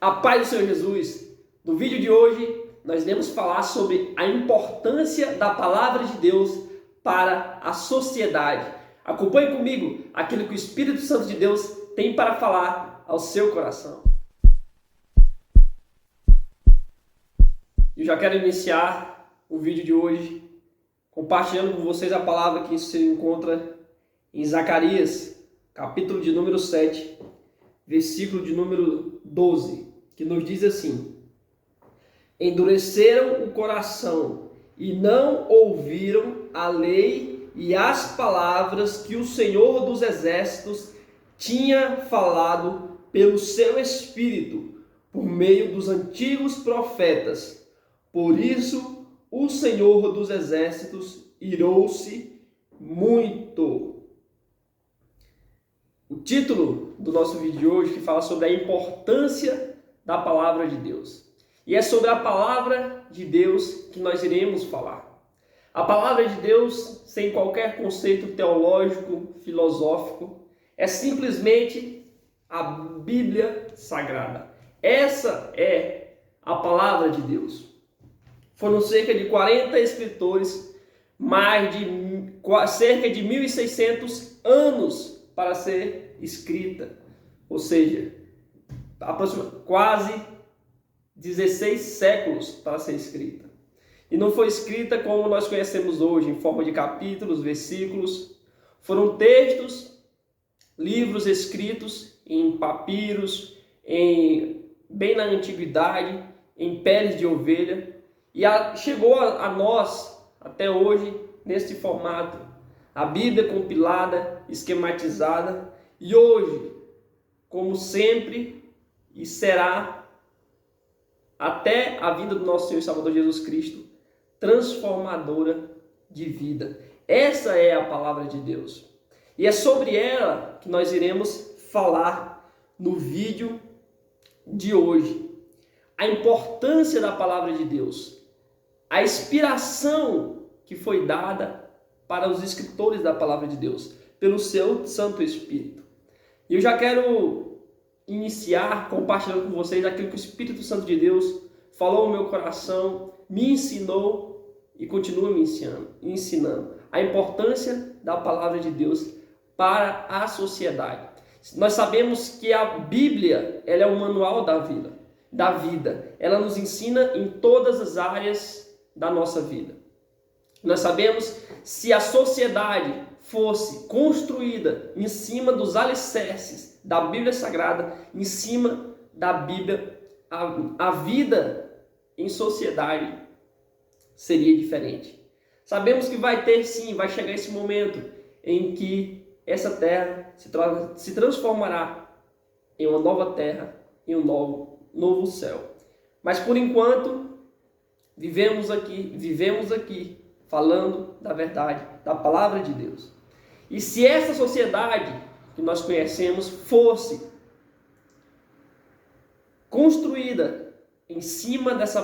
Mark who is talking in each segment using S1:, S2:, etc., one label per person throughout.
S1: A paz do Senhor Jesus. No vídeo de hoje, nós iremos falar sobre a importância da palavra de Deus para a sociedade. Acompanhe comigo aquilo que o Espírito Santo de Deus tem para falar ao seu coração. Eu já quero iniciar o vídeo de hoje compartilhando com vocês a palavra que se encontra em Zacarias, capítulo de número 7, versículo de número 12, que nos diz assim: endureceram o coração e não ouviram a lei e as palavras que o Senhor dos Exércitos tinha falado pelo seu Espírito, por meio dos antigos profetas. Por isso, o Senhor dos Exércitos irou-se muito. O título do nosso vídeo de hoje que fala sobre a importância da palavra de Deus. E é sobre a palavra de Deus que nós iremos falar. A palavra de Deus, sem qualquer conceito teológico, filosófico, é simplesmente a Bíblia Sagrada. Essa é a palavra de Deus. Foram cerca de 40 escritores, cerca de 1.600 anos para ser escrita. Ou seja, quase 16 séculos para ser escrita. E não foi escrita como nós conhecemos hoje, em forma de capítulos, versículos. Foram textos, livros escritos em papiros, bem na antiguidade, em peles de ovelha. E chegou a nós, até hoje, neste formato. A Bíblia compilada, esquematizada. E hoje, como sempre, e será até a vinda do nosso Senhor e Salvador Jesus Cristo, transformadora de vida. Essa é a palavra de Deus. E é sobre ela que nós iremos falar no vídeo de hoje. A importância da palavra de Deus. A inspiração que foi dada para os escritores da palavra de Deus, pelo seu Santo Espírito. E eu já quero iniciar compartilhando com vocês aquilo que o Espírito Santo de Deus falou no meu coração, me ensinou e continua me ensinando. A importância da palavra de Deus para a sociedade. Nós sabemos que a Bíblia, ela é o manual da vida. Ela nos ensina em todas as áreas da nossa vida. Nós sabemos, se a sociedade fosse construída em cima dos alicerces da Bíblia Sagrada, em cima da Bíblia, a vida em sociedade seria diferente. Sabemos que vai chegar esse momento em que essa terra se transformará em uma nova terra, em um novo céu. Mas por enquanto, vivemos aqui falando da verdade, da palavra de Deus. E se essa sociedade que nós conhecemos fosse construída em cima dessa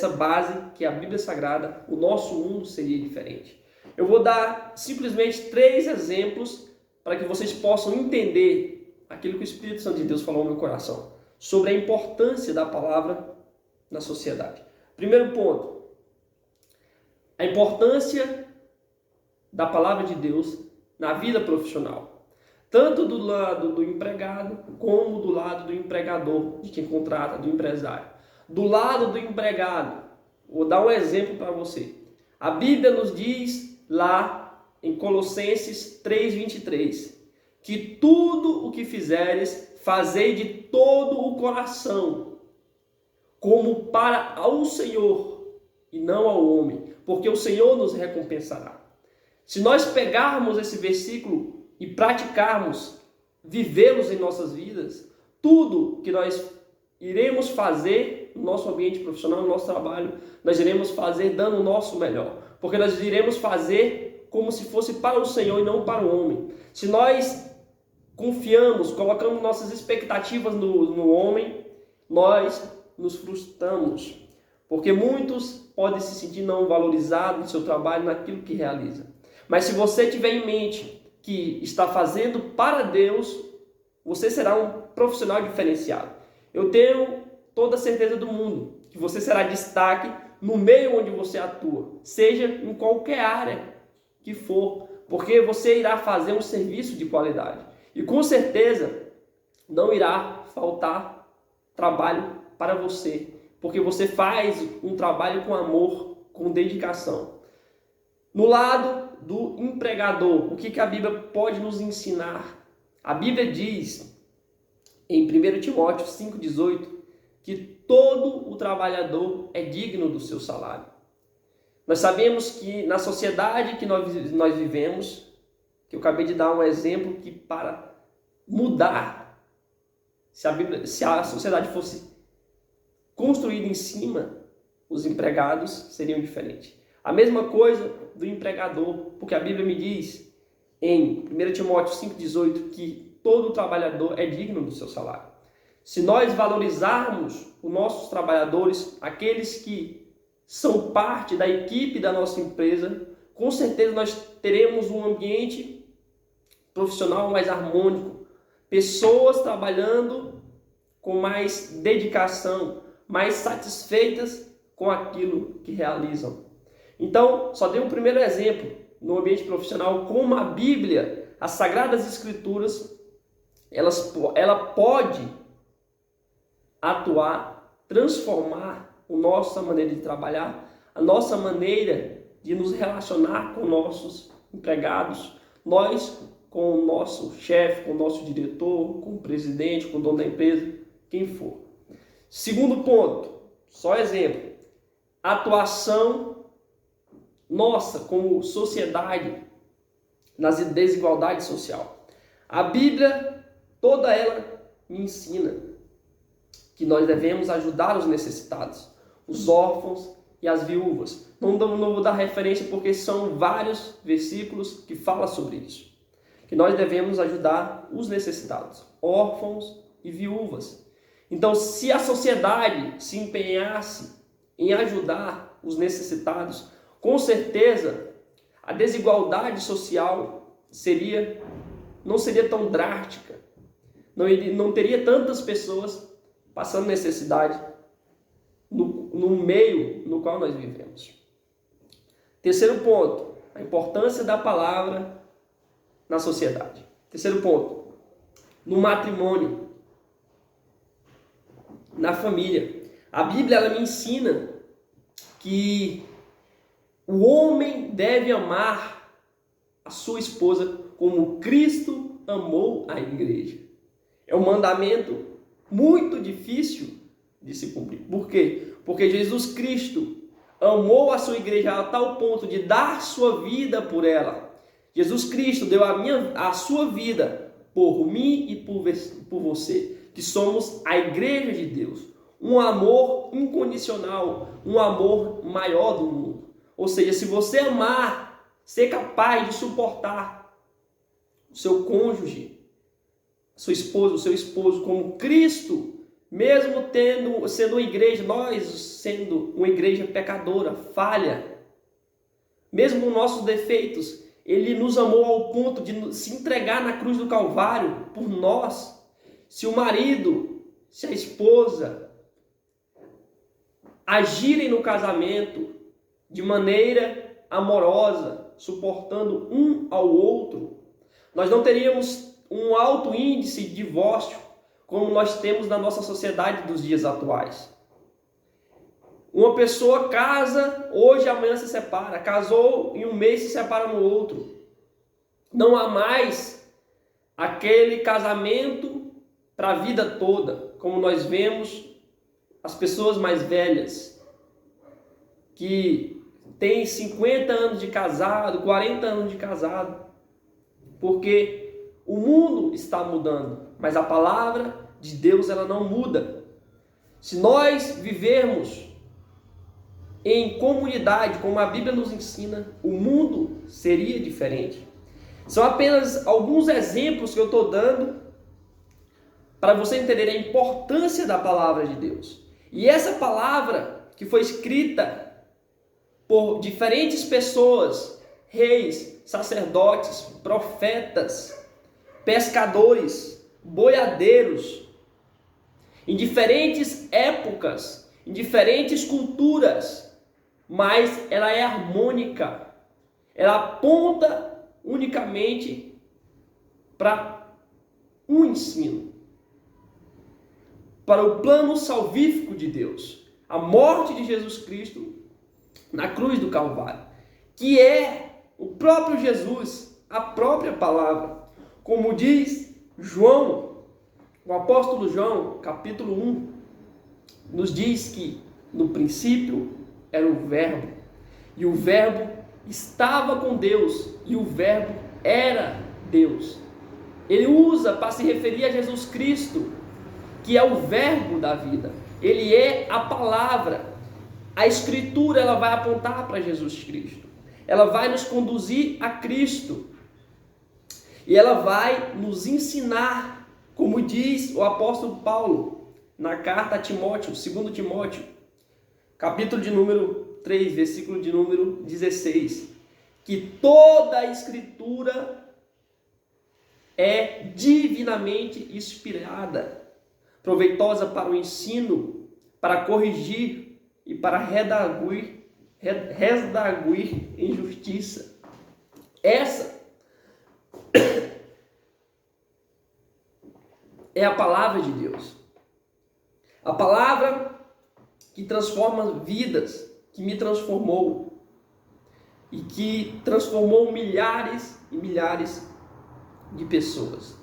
S1: base que é a Bíblia Sagrada, o nosso mundo seria diferente. Eu vou dar simplesmente 3 exemplos para que vocês possam entender aquilo que o Espírito Santo de Deus falou no meu coração sobre a importância da palavra na sociedade. Primeiro ponto, a importância da palavra de Deus na vida profissional. Tanto do lado do empregado, como do lado do empregador, de quem contrata, do empresário. Do lado do empregado, vou dar um exemplo para você. A Bíblia nos diz lá em Colossenses 3:23, que tudo o que fizeres, fazei de todo o coração, como para o Senhor e não ao homem, porque o Senhor nos recompensará. Se nós pegarmos esse versículo e praticarmos, vivê-los em nossas vidas, tudo que nós iremos fazer no nosso ambiente profissional, no nosso trabalho, nós iremos fazer dando o nosso melhor, porque nós iremos fazer como se fosse para o Senhor e não para o homem. Se nós confiamos, colocamos nossas expectativas no homem, nós nos frustramos, porque muitos podem se sentir não valorizados no seu trabalho, naquilo que realiza. Mas se você tiver em mente que está fazendo para Deus, você será um profissional diferenciado. Eu tenho toda a certeza do mundo que você será destaque no meio onde você atua, seja em qualquer área que for, porque você irá fazer um serviço de qualidade. E com certeza não irá faltar trabalho para você, porque você faz um trabalho com amor, com dedicação. No lado do empregador, o que a Bíblia pode nos ensinar? A Bíblia diz em 1 Timóteo 5,18 que todo o trabalhador é digno do seu salário. Nós sabemos que na sociedade que nós vivemos, que eu acabei de dar um exemplo, que para mudar, se a sociedade fosse construída em cima, os empregados seriam diferentes. A mesma coisa do empregador, porque a Bíblia me diz em 1 Timóteo 5,18 que todo trabalhador é digno do seu salário. Se nós valorizarmos os nossos trabalhadores, aqueles que são parte da equipe da nossa empresa, com certeza nós teremos um ambiente profissional mais harmônico, pessoas trabalhando com mais dedicação, mais satisfeitas com aquilo que realizam. Então, só dei um primeiro exemplo no ambiente profissional, como a Bíblia, as Sagradas Escrituras, ela pode atuar, transformar a nossa maneira de trabalhar, a nossa maneira de nos relacionar com nossos empregados, nós com o nosso chefe, com o nosso diretor, com o presidente, com o dono da empresa, quem for. Segundo ponto, só exemplo, atuação nossa como sociedade nas desigualdades social. A Bíblia, toda ela me ensina que nós devemos ajudar os necessitados, os órfãos e as viúvas. Não vou dar referência porque são vários versículos que falam sobre isso. Que nós devemos ajudar os necessitados, órfãos e viúvas. Então, se a sociedade se empenhasse em ajudar os necessitados, com certeza a desigualdade social não seria tão drástica. Não teria tantas pessoas passando necessidade no meio no qual nós vivemos. Terceiro ponto, a importância da palavra na sociedade. Terceiro ponto, no matrimônio, na família. A Bíblia ela me ensina que o homem deve amar a sua esposa como Cristo amou a igreja. É um mandamento muito difícil de se cumprir. Por quê? Porque Jesus Cristo amou a sua igreja a tal ponto de dar sua vida por ela. Jesus Cristo deu a sua vida por mim e por você, que somos a igreja de Deus. Um amor incondicional, um amor maior do mundo. Ou seja, se você amar, ser capaz de suportar o seu cônjuge, sua esposa, o seu esposo como Cristo, mesmo sendo uma igreja, nós sendo uma igreja pecadora, falha, mesmo com nossos defeitos, Ele nos amou ao ponto de se entregar na cruz do Calvário por nós. Se o marido, se a esposa agirem no casamento de maneira amorosa, suportando um ao outro, nós não teríamos um alto índice de divórcio como nós temos na nossa sociedade dos dias atuais. Uma pessoa casa, hoje, amanhã se separa. Casou, em um mês se separa no outro. Não há mais aquele casamento para a vida toda, como nós vemos as pessoas mais velhas, que têm 50 anos de casado, 40 anos de casado, porque o mundo está mudando, mas a palavra de Deus ela não muda. Se nós vivermos em comunidade, como a Bíblia nos ensina, o mundo seria diferente. São apenas alguns exemplos que eu estou dando para você entender a importância da palavra de Deus. E essa palavra que foi escrita por diferentes pessoas, reis, sacerdotes, profetas, pescadores, boiadeiros. em diferentes épocas, em diferentes culturas, mas ela é harmônica. Ela aponta unicamente para um ensino, para o plano salvífico de Deus, a morte de Jesus Cristo na cruz do Calvário, que é o próprio Jesus, a própria palavra. Como diz João, o apóstolo João, capítulo 1, nos diz que no princípio era o Verbo, e o Verbo estava com Deus, e o Verbo era Deus. Ele usa para se referir a Jesus Cristo, que é o Verbo da vida. Ele é a palavra. A Escritura, ela vai apontar para Jesus Cristo. Ela vai nos conduzir a Cristo. E ela vai nos ensinar, como diz o apóstolo Paulo, na carta a Timóteo, 2 Timóteo, capítulo de número 3, versículo de número 16, que toda a Escritura é divinamente inspirada, proveitosa para o ensino, para corrigir e para redarguir em justiça. Essa é a palavra de Deus. A palavra que transforma vidas, que me transformou e que transformou milhares e milhares de pessoas.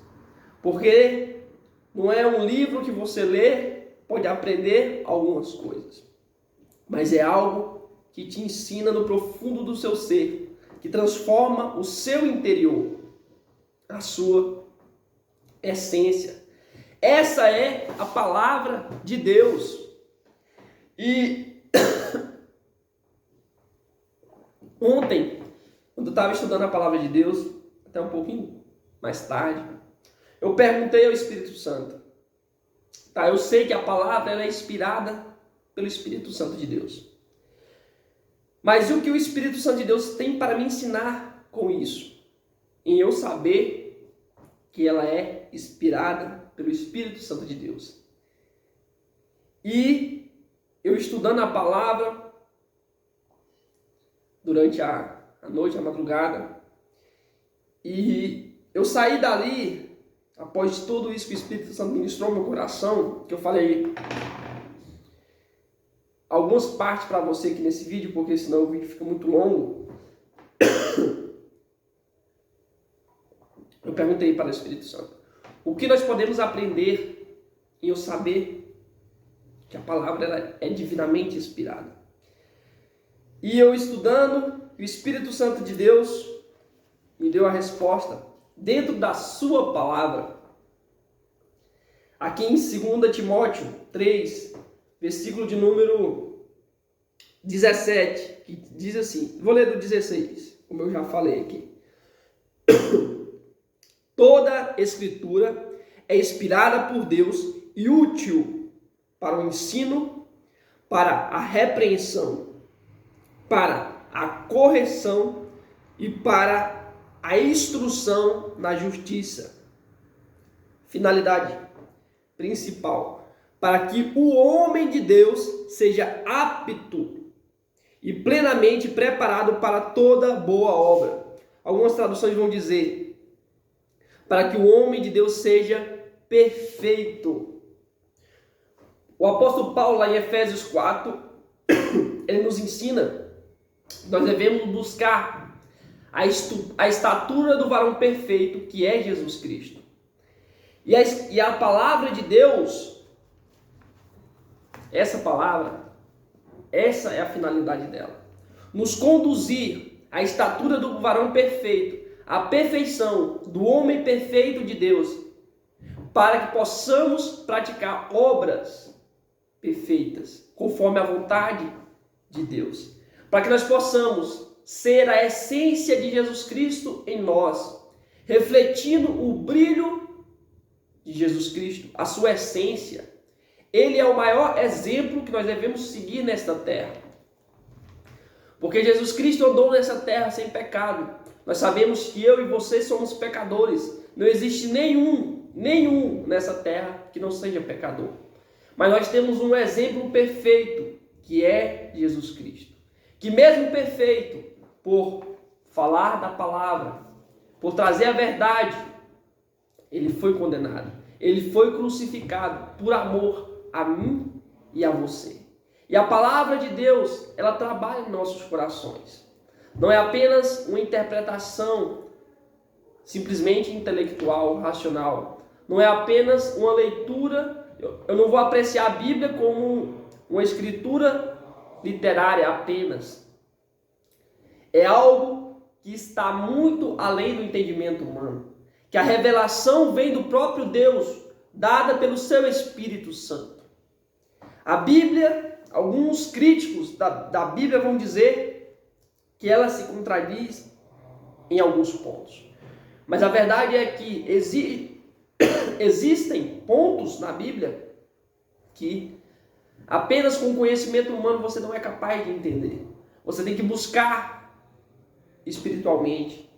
S1: Porque não é um livro que você lê, pode aprender algumas coisas, mas é algo que te ensina no profundo do seu ser, que transforma o seu interior, a sua essência. Essa é a palavra de Deus. E ontem, quando eu estava estudando a palavra de Deus, até um pouquinho mais tarde, eu perguntei ao Espírito Santo. Tá, eu sei que a palavra ela é inspirada pelo Espírito Santo de Deus. Mas o que o Espírito Santo de Deus tem para me ensinar com isso? Em eu saber que ela é inspirada pelo Espírito Santo de Deus. E eu estudando a palavra durante a noite, a madrugada, e eu saí dali, após tudo isso que o Espírito Santo ministrou no meu coração, que eu falei algumas partes para você aqui nesse vídeo, porque senão o vídeo fica muito longo. Eu perguntei para o Espírito Santo, o que nós podemos aprender em eu saber que a palavra ela é divinamente inspirada? E eu estudando, o Espírito Santo de Deus me deu a resposta dentro da sua palavra. Aqui em 2 Timóteo 3, versículo de número 17, que diz assim, vou ler do 16, como eu já falei aqui. Toda escritura é inspirada por Deus e útil para o ensino, para a repreensão, para a correção e para a instrução na justiça. Finalidade principal, para que o homem de Deus seja apto e plenamente preparado para toda boa obra. Algumas traduções vão dizer, para que o homem de Deus seja perfeito. O apóstolo Paulo, lá em Efésios 4, ele nos ensina, nós devemos buscar a estatura do varão perfeito, que é Jesus Cristo. E a palavra de Deus, essa palavra, essa é a finalidade dela. Nos conduzir à estatura do varão perfeito, à perfeição do homem perfeito de Deus, para que possamos praticar obras perfeitas, conforme a vontade de Deus. Para que nós possamos ser a essência de Jesus Cristo em nós, refletindo o brilho de Jesus Cristo, a sua essência. Ele é o maior exemplo que nós devemos seguir nesta terra. Porque Jesus Cristo andou nessa terra sem pecado. Nós sabemos que eu e você somos pecadores. Não existe nenhum nessa terra que não seja pecador. Mas nós temos um exemplo perfeito, que é Jesus Cristo. Que mesmo perfeito, por falar da palavra, por trazer a verdade, ele foi condenado. Ele foi crucificado por amor a mim e a você. E a palavra de Deus, ela trabalha em nossos corações. Não é apenas uma interpretação simplesmente intelectual, racional. Não é apenas uma leitura. Eu não vou apreciar a Bíblia como uma escritura literária apenas. É algo que está muito além do entendimento humano. Que a revelação vem do próprio Deus, dada pelo seu Espírito Santo. A Bíblia, alguns críticos da Bíblia vão dizer que ela se contradiz em alguns pontos. Mas a verdade é que existem pontos na Bíblia que apenas com conhecimento humano você não é capaz de entender. Você tem que buscar espiritualmente,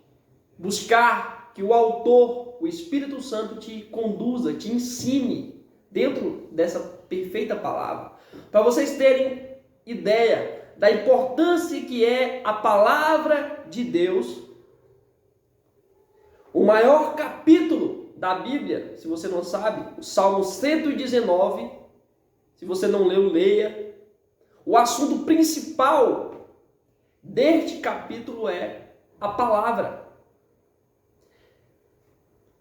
S1: buscar que o autor, o Espírito Santo, te conduza, te ensine dentro dessa perfeita palavra. Para vocês terem ideia da importância que é a palavra de Deus, o maior capítulo da Bíblia, se você não sabe, o Salmo 119, se você não leu, leia. O assunto principal deste capítulo é a palavra.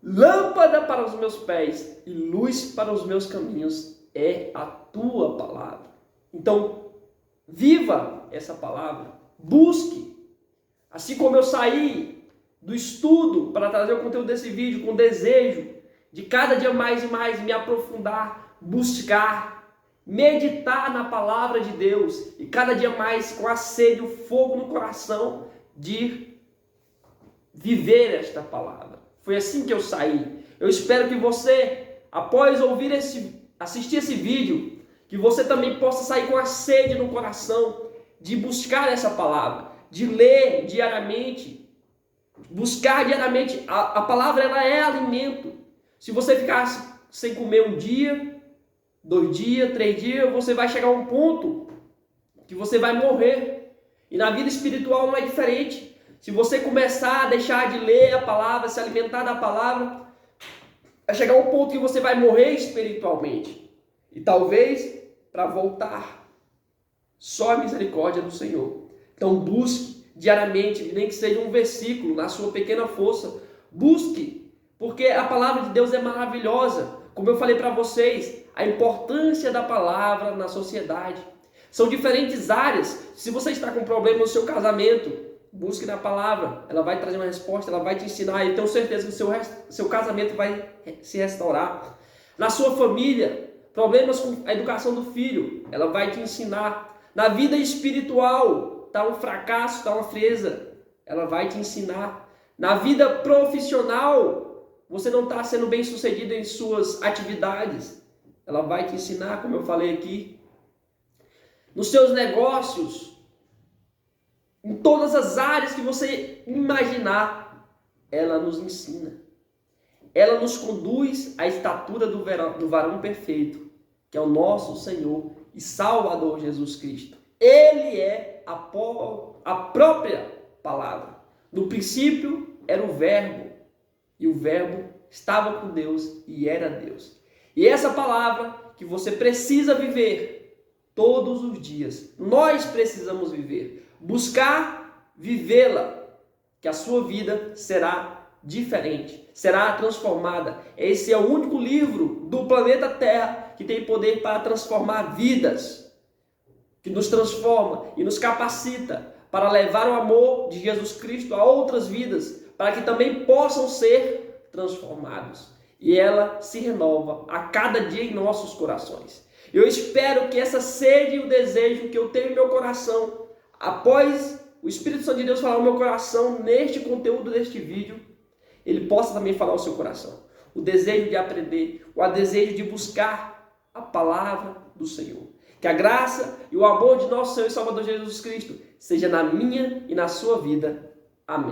S1: Lâmpada para os meus pés e luz para os meus caminhos é a tua palavra. Então, viva essa palavra, busque. Assim como eu saí do estudo para trazer o conteúdo desse vídeo com desejo de cada dia mais e mais me aprofundar, buscar, meditar na palavra de Deus e cada dia mais com a sede, o fogo no coração de viver esta palavra. Foi assim que eu saí. Eu espero que você, após assistir esse vídeo, que você também possa sair com a sede no coração de buscar essa palavra, de ler diariamente, buscar diariamente. A palavra, ela é alimento. Se você ficar sem comer um dia, 2 dias, 3 dias, você vai chegar a um ponto que você vai morrer. E na vida espiritual não é diferente. Se você começar a deixar de ler a palavra, se alimentar da palavra, vai chegar a um ponto que você vai morrer espiritualmente. E talvez para voltar. Só a misericórdia do Senhor. Então busque diariamente, nem que seja um versículo na sua pequena força. Busque, porque a palavra de Deus é maravilhosa. Como eu falei para vocês, a importância da palavra na sociedade. São diferentes áreas. Se você está com problema no seu casamento, busque na palavra. Ela vai trazer uma resposta, ela vai te ensinar. E tenho certeza que o seu casamento vai se restaurar. Na sua família, problemas com a educação do filho, ela vai te ensinar. Na vida espiritual, está um fracasso, está uma frieza, ela vai te ensinar. Na vida profissional, você não está sendo bem sucedido em suas atividades, ela vai te ensinar, como eu falei aqui. Nos seus negócios, em todas as áreas que você imaginar, ela nos ensina. Ela nos conduz à estatura do varão perfeito, que é o nosso Senhor e Salvador Jesus Cristo. Ele é a própria palavra. No princípio era o Verbo, e o Verbo estava com Deus e era Deus. E essa palavra que você precisa viver todos os dias, nós precisamos viver, buscar vivê-la, que a sua vida será diferente, será transformada. Esse é o único livro do planeta Terra que tem poder para transformar vidas, que nos transforma e nos capacita para levar o amor de Jesus Cristo a outras vidas, para que também possam ser transformados. E ela se renova a cada dia em nossos corações. Eu espero que essa sede e o desejo que eu tenho em meu coração, após o Espírito Santo de Deus falar no meu coração neste conteúdo deste vídeo, ele possa também falar ao seu coração. O desejo de aprender, o desejo de buscar a palavra do Senhor. Que a graça e o amor de nosso Senhor e Salvador Jesus Cristo seja na minha e na sua vida. Amém.